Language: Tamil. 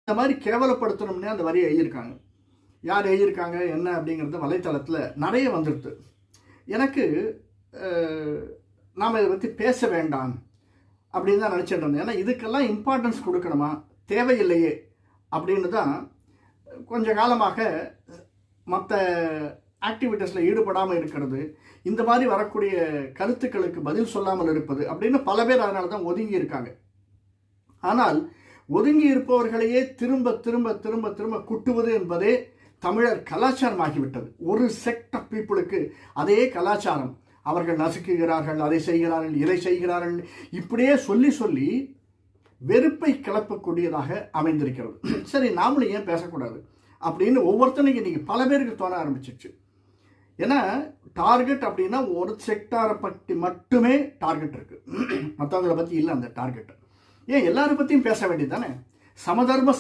இந்த மாதிரி கேவலப்படுத்தணும்னே அந்த வரியை எழுதியிருக்காங்க. யார் எழுதியிருக்காங்க என்ன அப்படிங்கிறது வலைத்தளத்தில் நிறைய வந்துடுது. எனக்கு நாம் இதை பற்றி பேச வேண்டாம் அப்படின்னு தான் நினச்சிட்டு இருந்தேன். ஏன்னா இதுக்கெல்லாம் இம்பார்ட்டன்ஸ் கொடுக்கணுமா, தேவையில்லையே அப்படின்னு தான் கொஞ்ச காலமாக மற்ற ஆக்டிவிட்டீஸில் ஈடுபடாமல் இருக்கிறது, இந்த மாதிரி வரக்கூடிய கருத்துக்களுக்கு பதில் சொல்லாமல் இருப்பது அப்படின்னு பல பேர் அதனால தான் ஒதுங்கி இருக்காங்க. ஆனால் ஒதுங்கி இருப்பவர்களையே திரும்ப திரும்ப திரும்ப திரும்ப குட்டுவது என்பதே தமிழர் கலாச்சாரமாகிவிட்டது. ஒரு செக்ட் ஆஃப் பீப்புளுக்கு அதே கலாச்சாரம். அவர்கள் நசுக்குகிறார்கள், அதை செய்கிறார்கள், இதை செய்கிறார்கள், இப்படியே சொல்லி சொல்லி வெறுப்பை கிளப்பக்கூடியதாக அமைந்திருக்கிறது. சரி, நாமளும் ஏன் பேசக்கூடாது அப்படின்னு ஒவ்வொருத்தனையும் இன்னைக்கு பல பேருக்கு தோண ஆரம்பிச்சிச்சு. ஏன்னா டார்கெட் அப்படின்னா ஒரு செக்டாரை பற்றி மட்டுமே டார்கெட் இருக்கு, மற்றவங்களை பற்றி இல்லை அந்த டார்கெட். ஏன் எல்லாரை பற்றியும் பேச வேண்டியது தானே? சமதர்ம